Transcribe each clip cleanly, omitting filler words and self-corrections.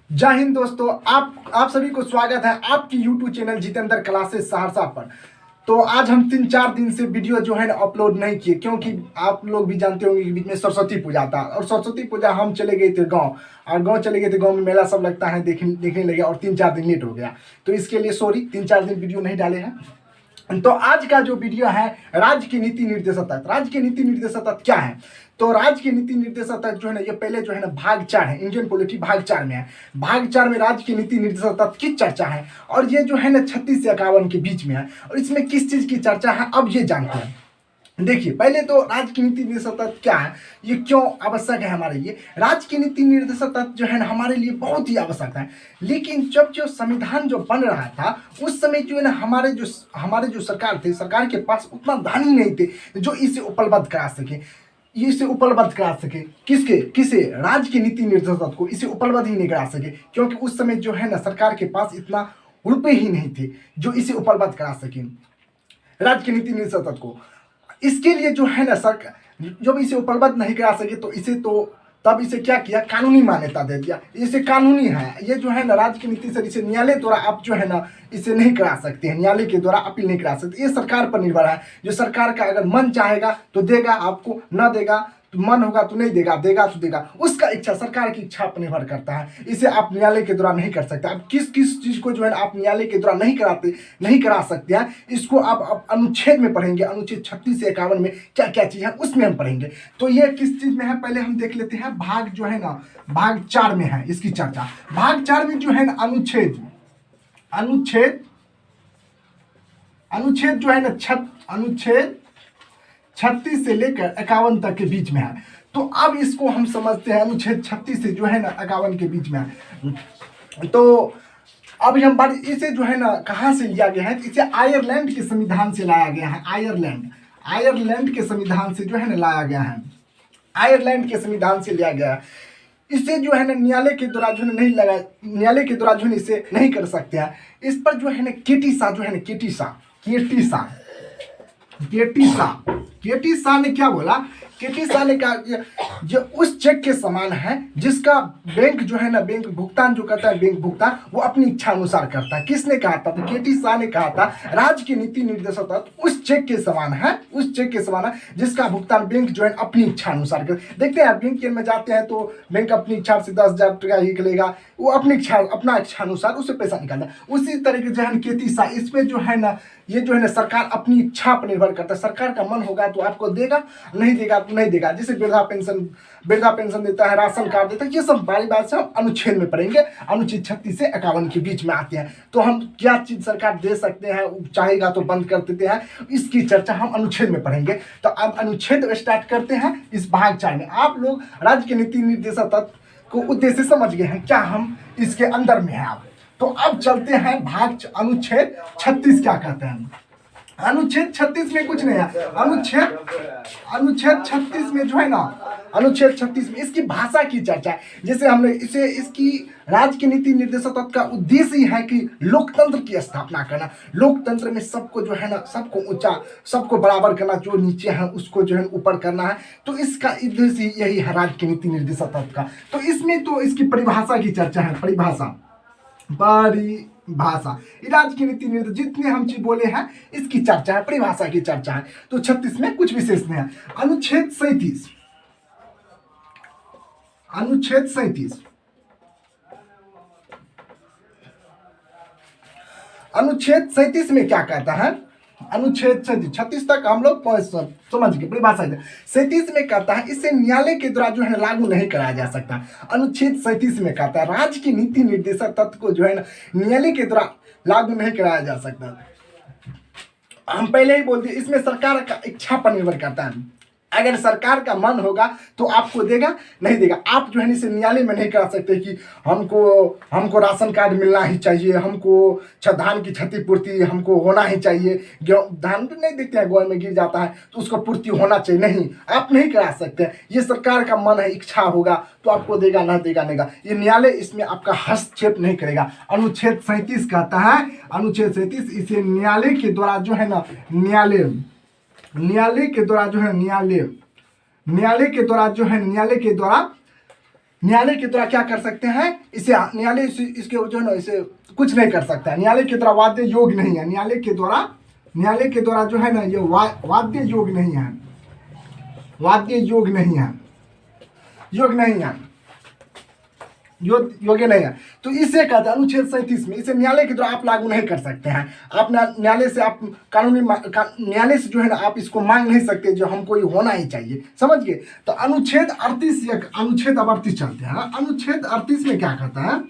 जय हिंद दोस्तों, आप सभी को स्वागत है आपकी YouTube channel Jitendra classes Saharsa पर। तो आज हम 3-4 दिन से वीडियो जो है ना अपलोड नहीं किए, क्योंकि आप लोग भी जानते होंगे कि बीच में सरस्वती पूजा था और सरस्वती पूजा हम चले गए थे गांव, और गांव चले गए थे। गांव में मेला सब लगता है, देखने लगे और 3-4 दिन लेट हो गया। तो इसके लिए सॉरी, 3-4 दिन वीडियो नहीं डाले हैं। तो आज का जो वीडियो है राज्य की नीति निर्देशक तत्व। राज्य की नीति निर्देशक तत्व क्या है? तो राज्य की नीति निर्देशक तत्व जो है ना, ये पहले जो है ना भाग 4 है, इंडियन पॉलिटी भाग 4 में है। भाग 4 में राज्य की नीति निर्देशक तत्व की चर्चा है, और ये जो है ना 36 से 51 के बीच में है। और इसमें किस चीज की चर्चा है अब ये जानते हैं। देखिए, पहले तो राज्य की नीति निर्देशक तत्व क्या है, ये क्यों आवश्यक है हमारे लिए। राज्य की नीति निर्देशक तत्व जो है ना हमारे लिए बहुत ही आवश्यक है। लेकिन जब जो संविधान जो बन रहा था उस समय जो है ना हमारे जो सरकार थे, सरकार के पास उतना धन ही नहीं थे जो इसे उपलब्ध करा सके। इसे उपलब्ध करा सके किसे राज्य की नीति निर्देशक तत्व को इसे उपलब्ध ही नहीं करा सके, क्योंकि उस समय जो है ना सरकार के पास इतना रुपए ही नहीं थे जो इसे उपलब्ध करा सके राज्य की नीति निर्देशक तत्व को। इसके लिए जो है ना सरकार जब इसे उपलब्ध नहीं करा सके तो तब इसे क्या किया, कानूनी मान्यता दे दिया। इसे कानूनी है, ये जो है ना राज्य की नीति से इसे न्यायालय द्वारा आप जो है ना इसे नहीं करा सकते हैं, न्यायालय के द्वारा अपील नहीं करा सकते। ये सरकार पर निर्भर है, जो सरकार का अगर मन चाहेगा तो देगा आपको, ना देगा तो मन होगा तो नहीं देगा, देगा तो देगा। उसका इच्छा, सरकार की इच्छा पर निर्भर करता है। इसे आप न्यायालय के द्वारा नहीं कर सकते। आप किस चीज को जो है आप न्यायालय के द्वारा नहीं करा सकते हैं, इसको आप अनुच्छेद में पढ़ेंगे। अनुच्छेद 36 से 51 में क्या क्या चीज है उसमें हम पढ़ेंगे। तो ये किस चीज में है पहले हम देख लेते हैं। भाग जो है ना भाग 4 में है इसकी चर्चा। भाग 4 में जो है ना अनुच्छेद जो है ना अनुच्छेद 36 से लेकर 51 तक के बीच में है। तो अब इसको हम समझते हैं, अनुच्छेद 36 से जो है ना 51 के बीच में है। तो अब हम बात इसे जो है ना कहाँ से लिया गया है, इसे आयरलैंड के संविधान से लाया गया है। आयरलैंड के संविधान से जो है ना लाया गया है, आयरलैंड के संविधान से लिया गया है। इसे जो है ना न्यायालय के द्वारा जो है नहीं लगा, न्यायालय के द्वारा जो है इसे नहीं कर सकते हैं। इस पर जो है ना केटी शाह ने क्या बोला, केटी शाह ने कहा जो उस चेक के समान है जिसका बैंक जो है ना, बैंक भुगतान जो करता है, बैंक भुगतान वो अपनी इच्छा अनुसार करता है। किसने कहा था? तो केटी शाह ने कहा था राज्य की नीति निर्देशक तत्व उस चेक के समान है जिसका भुगतान बैंक जो है अपनी इच्छा अनुसार कर। देखते हैं बैंक में जाते हैं तो बैंक अपनी इच्छा से 10,000 टका ही निकलेगा, वो अपनी इच्छा अनुसार उसे पैसा निकालता है। उसी तरीके जो है केटी शाह, इसमें जो है ना ये जो है ना सरकार अपनी इच्छा पर निर्भर करता है। सरकार का मन होगा तो आपको देगा, नहीं देगा तो नहीं देगा। जैसे वृद्धा पेंशन देता है, राशन कार्ड देता है, ये सब बारी बात से हम अनुच्छेद में पढ़ेंगे। अनुच्छेद 36 से 51 के बीच में आते हैं। तो हम क्या चीज सरकार दे सकते हैं, चाहेगा तो बंद कर देते हैं, इसकी चर्चा हम अनुच्छेद में पढ़ेंगे। तो अब अनुच्छेद स्टार्ट करते हैं इस भाग 4 में। आप लोग राज्य के नीति निर्देशक तत्व को उद्देश्य समझ गए हैं क्या, हम इसके अंदर में है अब। तो अब चलते हैं अनुच्छेद 36 क्या कहते हैं। अनुच्छेद 36 में कुछ नहीं है। अनुच्छेद 36 में जो है ना, अनुच्छेद 36 में इसकी भाषा की चर्चा है। जैसे हमने इसकी राज्य की नीति निर्देशक तत्व का उद्देश्य ही है कि लोकतंत्र की स्थापना करना। लोकतंत्र में सबको जो है ना, सबको ऊंचा, सबको बराबर करना, जो नीचे है उसको जो है ऊपर करना है। तो इसका उद्देश्य यही है राज्य की नीति निर्देशक तत्व का। तो इसमें तो इसकी परिभाषा की चर्चा है। परिभाषा राज्य की नीति निर्देश जितने हम चीज बोले हैं इसकी चर्चा है, परिभाषा की चर्चा है। तो 36 में कुछ विशेष नहीं है। अनुच्छेद 37 में क्या कहता है? अनुच्छेद 36 तक हम लोग समझ गए। परिभाषा 37 में कहता है इसे न्यायालय के द्वारा जो है लागू नहीं कराया जा सकता। अनुच्छेद 37 में कहता है राज्य की नीति निर्देशक तत्व को जो है ना न्यायालय के द्वारा लागू नहीं कराया जा सकता। हम पहले ही बोल दिए, इसमें सरकार का इच्छा पर निर्भर करता है। अगर सरकार का मन होगा तो आपको देगा, नहीं देगा। आप जो है इसे न्यायालय में नहीं करा सकते कि हमको राशन कार्ड मिलना ही चाहिए, हमको धान की क्षतिपूर्ति हमको होना ही चाहिए। धान भी नहीं देखते हैं, गोल में गिर जाता है तो उसको पूर्ति होना चाहिए, नहीं, आप नहीं करा सकते। ये सरकार का मन है, इच्छा होगा तो आपको देगा, ना देगा नहीं देगा। ये न्यायालय इसमें आपका हस्तक्षेप नहीं करेगा। अनुच्छेद 37 कहता है, अनुच्छेद 37 इसे न्यायालय के द्वारा जो है ना, न्यायालय के द्वारा न्यायालय के द्वारा क्या कर सकते हैं, इसे न्यायालय इसके जो है ना इसे कुछ नहीं कर सकता है, न्यायालय के द्वारा वाद्य योग नहीं है, न्यायालय के द्वारा जो है ना ये वाद्य योग नहीं है, वाद्य योग नहीं है, योग नहीं है, योग्य नहीं है। तो इसे कहते हैं अनुच्छेद 37 में, इसे न्यायालय के द्वारा आप लागू नहीं कर सकते हैं। आप न्यायालय से आप न्यायालय से जो है ना आप इसको मांग नहीं सकते जो हमको ये होना ही चाहिए, समझ गए। तो अनुच्छेद 38 या अनुच्छेद 38 चलते हैं। अनुच्छेद 38 में क्या कहता है,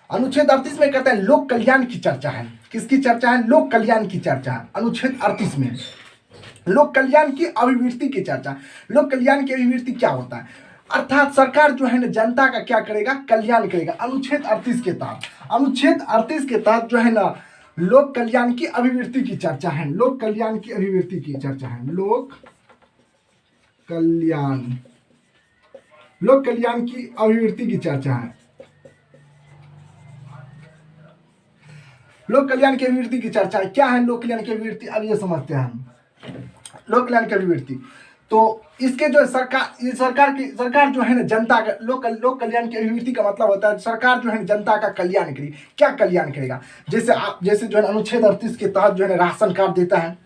अनुच्छेद 38 में कहता है लोक कल्याण की चर्चा है। किसकी चर्चा है, लोक कल्याण की चर्चा है। अनुच्छेद 38 में लोक कल्याण की अभिवृत्ति की चर्चा। लोक कल्याण की अभिवृत्ति क्या होता है, अर्थात सरकार जो है ना जनता का क्या करेगा, कल्याण करेगा। अनुच्छेद 38 के तहत, अनुच्छेद 38 के तहत जो है ना लोक कल्याण की अभिवृत्ति की चर्चा है, लोक कल्याण की अभिवृत्ति की चर्चा है, लोक कल्याण की अभिवृत्ति की चर्चा है, लोक कल्याण की अभिवृत्ति की चर्चा है। क्या है लोक कल्याण की अभिवृत्ति, अब ये समझते हैं हम। लोक कल्याण की अभिवृत्ति तो इसके जो सरकार जो है ना जनता का लोक कल्याण की अभिवृत्ति का मतलब होता है सरकार जो है जनता का कल्याण करेगी। क्या कल्याण करेगा, जैसे जो है अनुच्छेद 38 के तहत जो है राशन कार्ड देता है,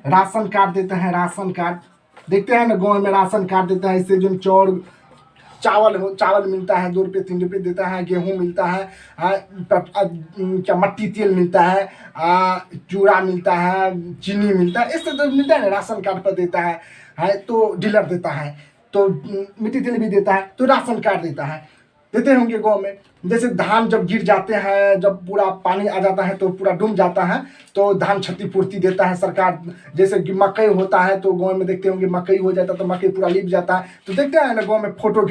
राशन कार्ड देता है, राशन कार्ड देखते हैं ना गाँव में राशन कार्ड देता है। इससे जो चावल मिलता है 2 रुपये 3 रुपये देता है, गेहूं मिलता है, क्या मट्टी तेल मिलता है, चूड़ा मिलता है, चीनी मिलता है, इससे तो मिलता है ना, राशन कार्ड पर देता है तो डीलर देता है, तो मिट्टी तेल भी देता है, तो राशन कार्ड देते होंगे गाँव में। जैसे धान जब गिर जाते हैं, जब पूरा पानी आ जाता है तो पूरा डूब जाता है, तो धान क्षतिपूर्ति देता है सरकार। जैसे कि मकई होता है तो गाँव में देखते होंगे मकई हो जाता है तो मकई पूरा लिप जाता है, तो देखते हैं ना गाँव में फोटो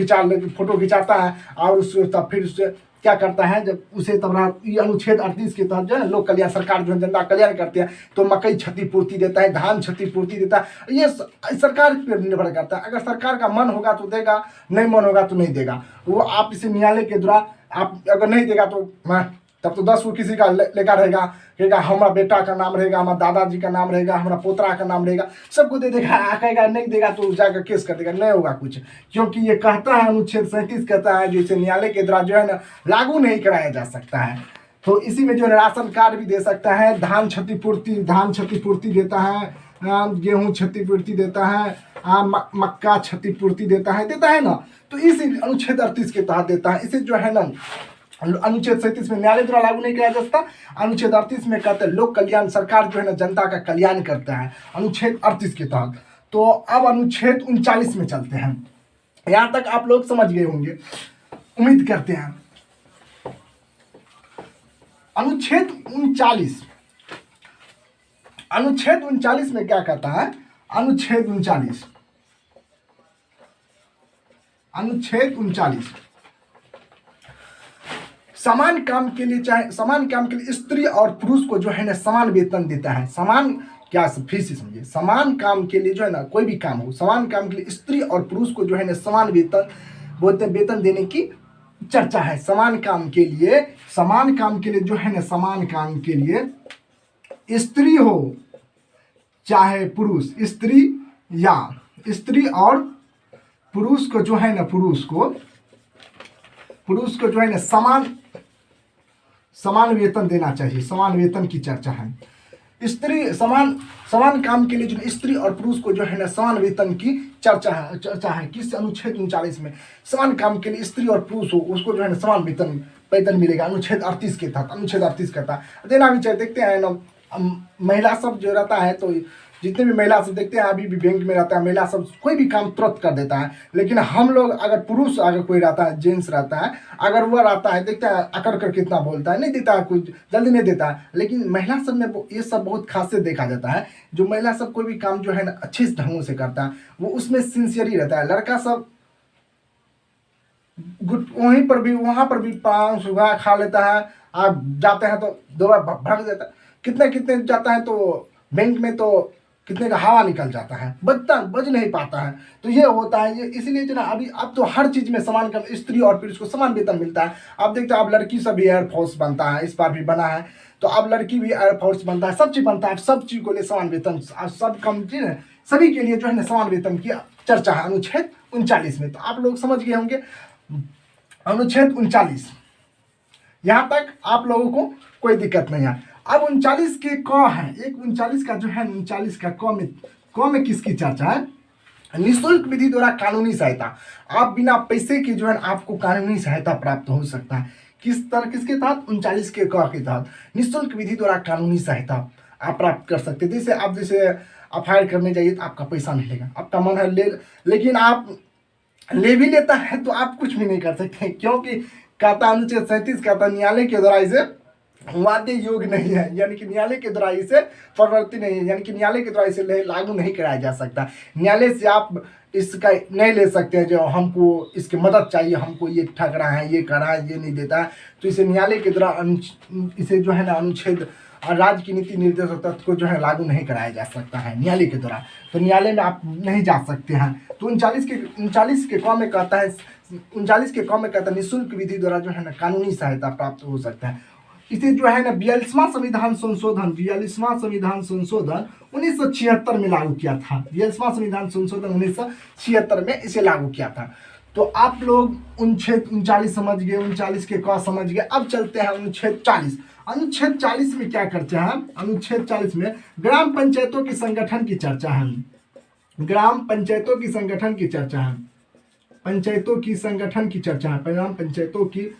खिंचाता है और उससे फिर उससे क्या करता है, जब उसे तब ये अनुच्छेद 38 के तहत जो है लोक कल्याण, सरकार जो है जनता कल्याण करते हैं तो मकई क्षतिपूर्ति देता है, धान क्षतिपूर्ति देता है। ये सरकार पर निर्भर करता है, अगर सरकार का मन होगा तो देगा, नहीं मन होगा तो नहीं देगा। वो आप इसे न्यायालय के द्वारा आप अगर नहीं देगा तो तब तो 10 को किसी का लेकर रहेगा, कहेगा हमारा बेटा का नाम रहेगा, हमारा दादाजी का नाम रहेगा, हमारा पोतरा का नाम रहेगा, सबको दे देगा। कहेगा नहीं देगा तो जाकर केस कर देगा, नहीं होगा कुछ, क्योंकि ये कहता है अनुच्छेद 37 कहता है जैसे न्यायालय के द्वारा जो है ना लागू नहीं कराया जा सकता है। तो इसी में जो है राशन कार्ड भी दे सकता है, धान क्षतिपूर्ति देता है, गेहूँ क्षतिपूर्ति देता है, मक्का क्षतिपूर्ति देता है ना। तो इसी अनुच्छेद 38 के तहत देता है। इसे जो है ना अनुच्छेद 37 में न्यायालय द्वारा लागू नहीं किया जा सकता। अनुच्छेद 38 में कहते हैं लोक कल्याण, सरकार जो है ना जनता का कल्याण करता है, अनुच्छेद 38 के तहत। तो अब अनुच्छेद 39 में चलते हैं। यहाँ तक आप लोग समझ गए होंगे, उम्मीद करते हैं। अनुच्छेद 39 में क्या कहता है, अनुच्छेद 39 समान काम के लिए स्त्री और पुरुष को जो है ना समान वेतन देता है। समान क्या, फिर से समझिए, समान काम के लिए जो है ना कोई भी काम हो, समान काम के लिए स्त्री और पुरुष को जो है ना समान वेतन देने की चर्चा है। समान काम के लिए जो है ना, समान काम के लिए स्त्री हो चाहे पुरुष, स्त्री और पुरुष को जो है ना पुरुष को जो है ना समान वेतन देना चाहिए। समान वेतन की चर्चा है। समान काम के लिए जो स्त्री और पुरुष को जो है ना समान वेतन की चर्चा है। किस अनुच्छेद 39 में समान काम के लिए स्त्री और पुरुष हो उसको जो है ना समान वेतन मिलेगा। अनुच्छेद 38 के तहत, अनुच्छेद 38 कहता है देना भी चाहिए। देखते हैं ना महिला सब जो रहता है, तो जितने भी महिला सब देखते हैं अभी भी बैंक में रहता है, महिला सब कोई भी काम तुरंत कर देता है। लेकिन हम लोग अगर पुरुष अगर कोई रहता है, जेंट्स रहता है, अगर वह रहता है देखता है अकड़ कर कितना बोलता है, नहीं देता है, कुछ जल्दी नहीं देता है। लेकिन महिला सब में ये सब बहुत खासियत देखा जाता है। जो महिला सब कोई भी काम जो है ना अच्छे ढंगों से करता है, वो उसमें सिंसियर ही रहता है। लड़का सब वहाँ पर भी पान सुबह खा लेता है, आप जाते हैं तो दो बार भड़क देता है, कितने जाता है तो बैंक में तो कितने का हवा निकल जाता है, बज नहीं पाता है। तो ये होता है, ये इसलिए जो ना अब तो हर चीज़ में समान काम, स्त्री और पुरुष को समान वेतन मिलता है। अब देखते हैं अब लड़की सब भी एयरफोर्स बनता है, इस बार भी बना है। तो अब लड़की भी एयरफोर्स बनता है, सब चीज़ बनता है, सब चीज़ को लिए समान वेतन, सब कंपनी सभी के लिए जो है ना समान वेतन की चर्चा है अनुच्छेद 39 में। तो आप लोग समझ गए होंगे अनुच्छेद 39, यहाँ तक आप लोगों को कोई दिक्कत नहीं है। अब 39 के क है, एक 39 का जो है 39 का क में किसकी चर्चा है? निःशुल्क विधि द्वारा कानूनी सहायता। आप बिना पैसे के जो है आपको कानूनी सहायता प्राप्त हो सकता है। किसके तहत? 39 के क के तहत निःशुल्क विधि द्वारा कानूनी सहायता आप प्राप्त कर सकते हैं। जैसे आप फायर करने जाइए तो आपका पैसा नहीं लेगा, आपका मन है ले, लेकिन आप ले भी लेता है तो आप कुछ भी नहीं कर सकते, क्योंकि कहता अनुच्छेद 37 कहता न्यायालय के द्वारा इसे वाद्य योग नहीं है, यानी कि न्यायालय के द्वारा इसे प्रवर्ति नहीं है, यानी कि न्यायालय के द्वारा इसे लागू नहीं कराया जा सकता। न्यायालय से आप इसका नहीं ले सकते हैं जो हमको इसकी मदद चाहिए, हमको ये ठग रहा है, ये कर रहा है, ये नहीं देता है, तो इसे न्यायालय के द्वारा इसे जो है ना अनुच्छेद राज्य की नीति निर्देशक तत्व को जो है लागू नहीं कराया जा सकता है न्यायालय के द्वारा। तो न्यायालय में आप नहीं जा सकते हैं। तो 39 के क में कहता है, 39 के क में कहता है निःशुल्क विधि द्वारा जो है ना कानूनी सहायता प्राप्त हो सकता है। इसे जो है ना 42वां संविधान संशोधन 1976 में लागू किया था। 42वां संविधान संशोधन 1976 में इसे लागू किया था। तो आप लोग अनुच्छेद 39 समझ गए, 39 के क समझ गए। अब चलते हैं अनुच्छेद 40। अनुच्छेद 40 में क्या चर्चा है? अनुच्छेद 40 में ग्राम पंचायतों के संगठन की चर्चा है। ग्राम पंचायतों की संगठन की चर्चा है, पंचायतों की संगठन की चर्चा है, ग्राम पंचायतों की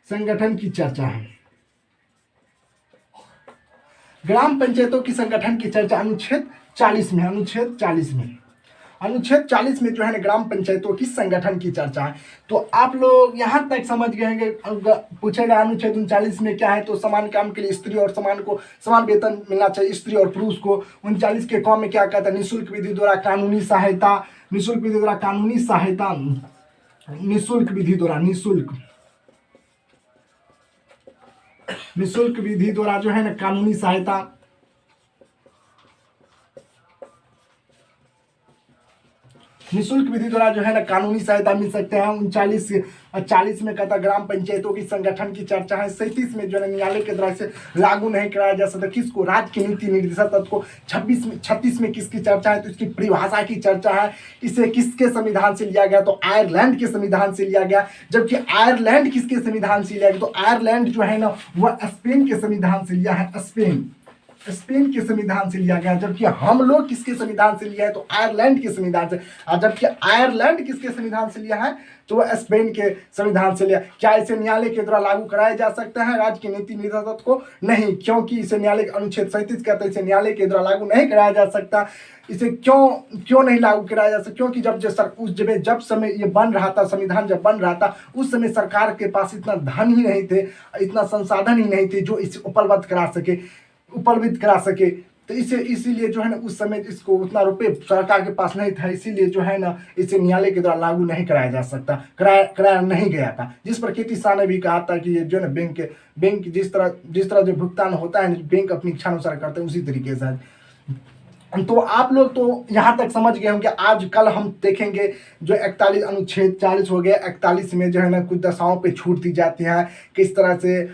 संगठन की चर्चा है। ग्राम पंचायतों की संगठन की चर्चा अनुच्छेद 40 में, अनुच्छेद 40 में जो है ना ग्राम पंचायतों की संगठन की चर्चा है। तो आप लोग यहाँ तक समझ गए हैं कि पूछेगा अनुच्छेद 39 में क्या है, तो समान काम के लिए स्त्री और समान वेतन मिलना चाहिए स्त्री और पुरुष को। 39 के क में क्या कहता है? निःशुल्क विधि द्वारा कानूनी सहायता, निःशुल्क विधि द्वारा कानूनी सहायता, निःशुल्क विधि द्वारा निःशुल्क विधि द्वारा जो है ना कानूनी सहायता, निःशुल्क विधि द्वारा जो है ना कानूनी सहायता मिल सकते हैं। 39 में कहता ग्राम पंचायतों की संगठन की चर्चा है। 37 में जो है न्यायालय के द्वारा से लागू नहीं कराया जा सकता। किसको? राज्य की नीति निर्देशक तत्व को। 36 में किसकी चर्चा है? तो इसकी परिभाषा की चर्चा है। इसे किसके संविधान से लिया गया? तो आयरलैंड के संविधान से लिया गया। जबकि आयरलैंड किसके संविधान से लिया गया? तो आयरलैंड जो है ना वह स्पेन के संविधान से लिया है, स्पेन के संविधान से लिया गया। जबकि हम लोग किसके संविधान से लिया है? तो आयरलैंड के संविधान से। और जबकि आयरलैंड किसके संविधान से लिया है? तो वह स्पेन के संविधान से लिया। क्या इसे न्यायालय के द्वारा लागू कराया जा सकता है राज्य की नीति निर्देशक को? नहीं, क्योंकि इसे न्यायालय अनुच्छेद 37 कहता है इसे न्यायालय के द्वारा लागू नहीं कराया जा सकता। इसे क्यों नहीं लागू कराया जा सकता? क्योंकि जब समय ये बन रहा था, संविधान जब बन रहा था, उस समय सरकार के पास इतना धन ही नहीं थे, इतना संसाधन ही नहीं थे जो इसे उपलब्ध करा सके। तो इसीलिए जो है ना उस समय इसको उतना रुपये सरकार के पास नहीं था, इसीलिए जो है ना इसे न्यायालय के द्वारा लागू नहीं कराया जा सकता, कराया नहीं गया था। जिस पर केटी शाह ने भी कहा था कि ये जो है बैंक जिस तरह जो भुगतान होता है बैंक अपनी इच्छा अनुसार करते हैं, उसी तरीके से। तो आप लोग तो यहाँ तक समझ गए होंगे। आज कल हम देखेंगे जो 41 अनुच्छेद 40 हो गया, 41 में जो है ना कुछ दशाओं पे छूट दी जाती है, किस तरह से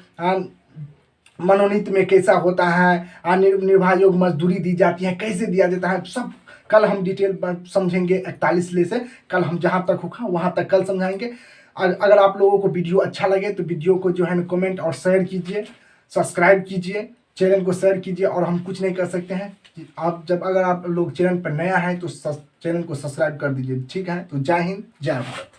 मनोनीत में कैसा होता है, निर्वाह योग मजदूरी दी जाती है, कैसे दिया जाता है, सब कल हम डिटेल समझेंगे। 41 से कल हम जहाँ तक होगा वहाँ तक कल समझाएंगे। अगर आप लोगों को वीडियो अच्छा लगे तो वीडियो को जो है ना कमेंट और शेयर कीजिए, सब्सक्राइब कीजिए, चैनल को शेयर कीजिए। और हम कुछ नहीं कर सकते हैं, अगर आप लोग चैनल पर नया है तो चैनल को सब्सक्राइब कर दीजिए, ठीक है। तो जय हिंद, जय भारत।